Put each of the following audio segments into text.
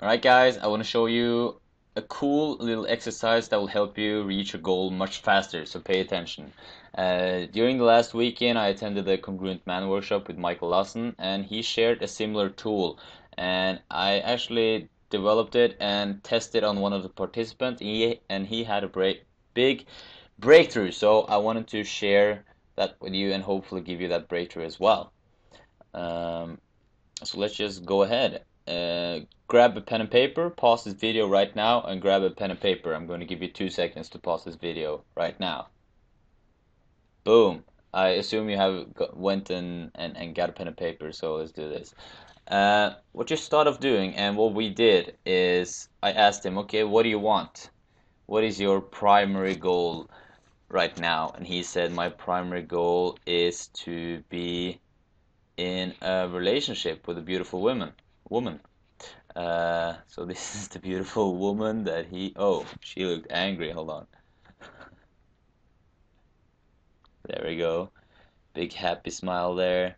Alright guys, I want to show you a cool little exercise that will help you reach your goal much faster, so pay attention. During the last weekend I attended the Congruent Man workshop with Michael Lawson, and he shared a similar tool, and I actually developed it and tested on one of the participants, and he had a big breakthrough, so I wanted to share that with you and hopefully give you that breakthrough as well. Um, so let's just go ahead. Grab a pen and paper, pause this video right now, and grab a pen and paper. I'm going to give you 2 seconds to pause this video right now. Boom. I assume you have went and got a pen and paper, so let's do this. What you start off doing, and what we did is I asked him, okay, what do you want? What is your primary goal right now? And he said, my primary goal is to be in a relationship with a beautiful woman. So this is the beautiful woman that oh, she looked angry. Hold on. There we go. Big happy smile there.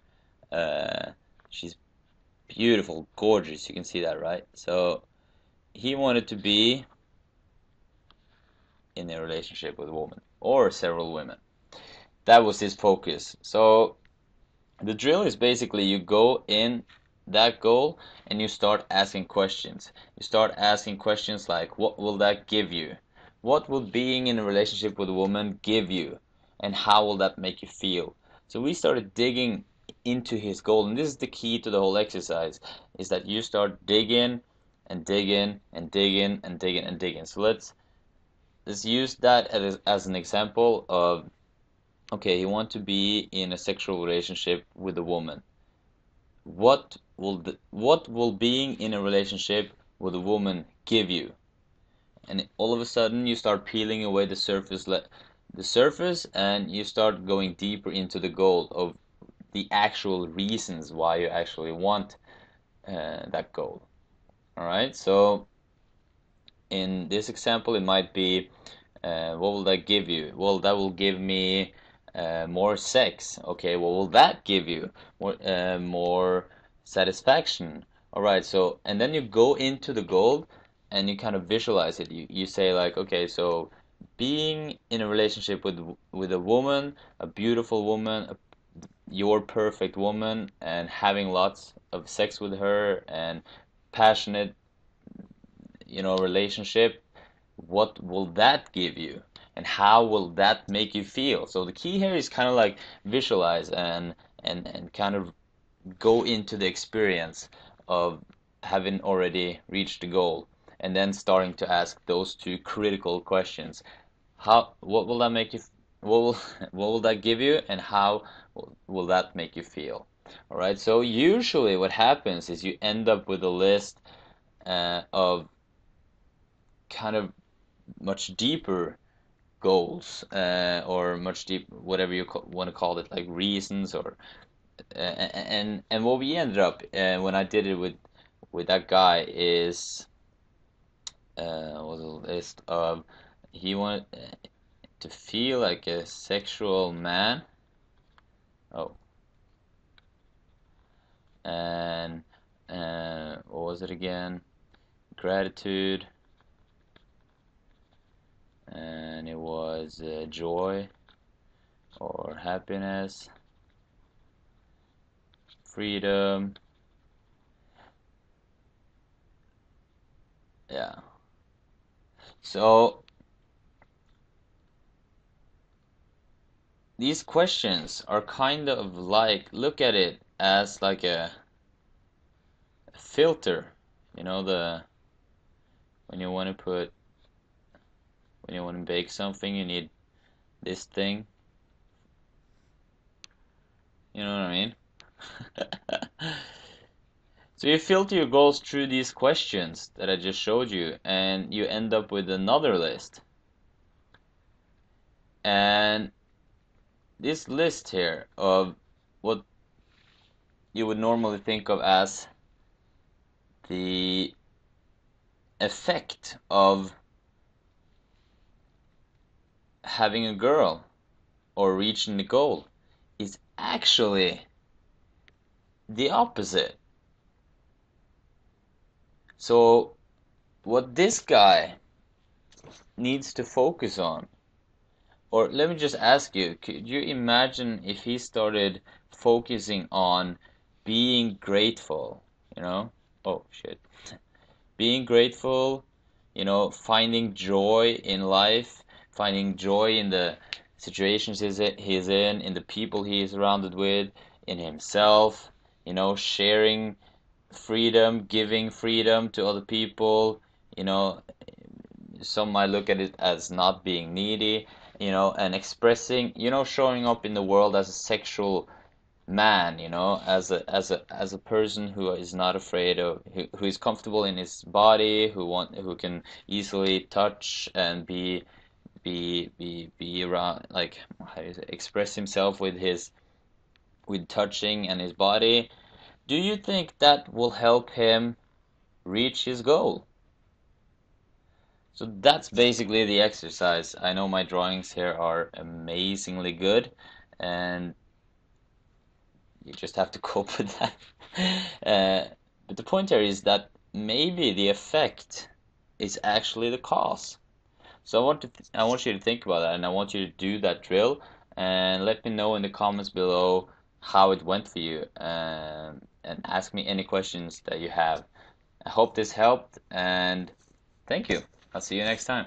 She's beautiful, gorgeous. You can see that, right? So he wanted to be in a relationship with a woman or several women. That was his focus. So the drill is basically you go in that goal and you start asking questions. You start asking questions like, what will that give you? What will being in a relationship with a woman give you? And how will that make you feel? So we started digging into his goal, and this is the key to the whole exercise, is that you start digging and digging and digging and digging and digging. So let's use that as an example of, okay, you want to be in a sexual relationship with a woman. What will being in a relationship with a woman give you? And all of a sudden you start peeling away the surface, and you start going deeper into the goal of the actual reasons why you actually want that goal. All right, so in this example it might be, what will that give you? Well, that will give me more sex. Okay, what will that give you? More satisfaction. All right, so and then you go into the goal and you kind of visualize it. You say like, okay, so being in a relationship with a woman, a beautiful woman, your perfect woman, and having lots of sex with her and passionate, relationship, what will that give you? And how will that make you feel? So the key here is kind of like visualize and kind of go into the experience of having already reached the goal, and then starting to ask those two critical questions. What will that make you, what will, what will that give you, and how will that make you feel? All right, so usually what happens is you end up with a list of kind of much deeper goals, or much deep, whatever you want to call it, like reasons, or and what we ended up, when I did it with that guy, is was a list of, he wanted to feel like a sexual man. Oh, and what was it again? Gratitude, and it was joy or happiness, freedom. Yeah. So these questions are kind of like, look at it as like a filter. The when you want to put when you want to bake something, you need this thing. You know what I mean? So you filter your goals through these questions that I just showed you, and you end up with another list. And this list here of what you would normally think of as the effect of having a girl or reaching the goal is actually the opposite. So what this guy needs to focus on, or let me just ask you, could you imagine if he started focusing on being grateful, you know? Oh shit. Being grateful, finding joy in life, finding joy in the situations he's in the people he is surrounded with, in himself, sharing freedom, giving freedom to other people, you know, some might look at it as not being needy, and expressing, showing up in the world as a sexual man, as a person who is not afraid of, who is comfortable in his body, who can easily touch and be around, like, how do you say, express himself with touching and his body. Do you think that will help him reach his goal? So that's basically the exercise. I know my drawings here are amazingly good, and you just have to cope with that. But the point here is that maybe the effect is actually the cause. So I want you to think about that, and I want you to do that drill, and let me know in the comments below how it went for you, and ask me any questions that you have. I hope this helped, and thank you. I'll see you next time.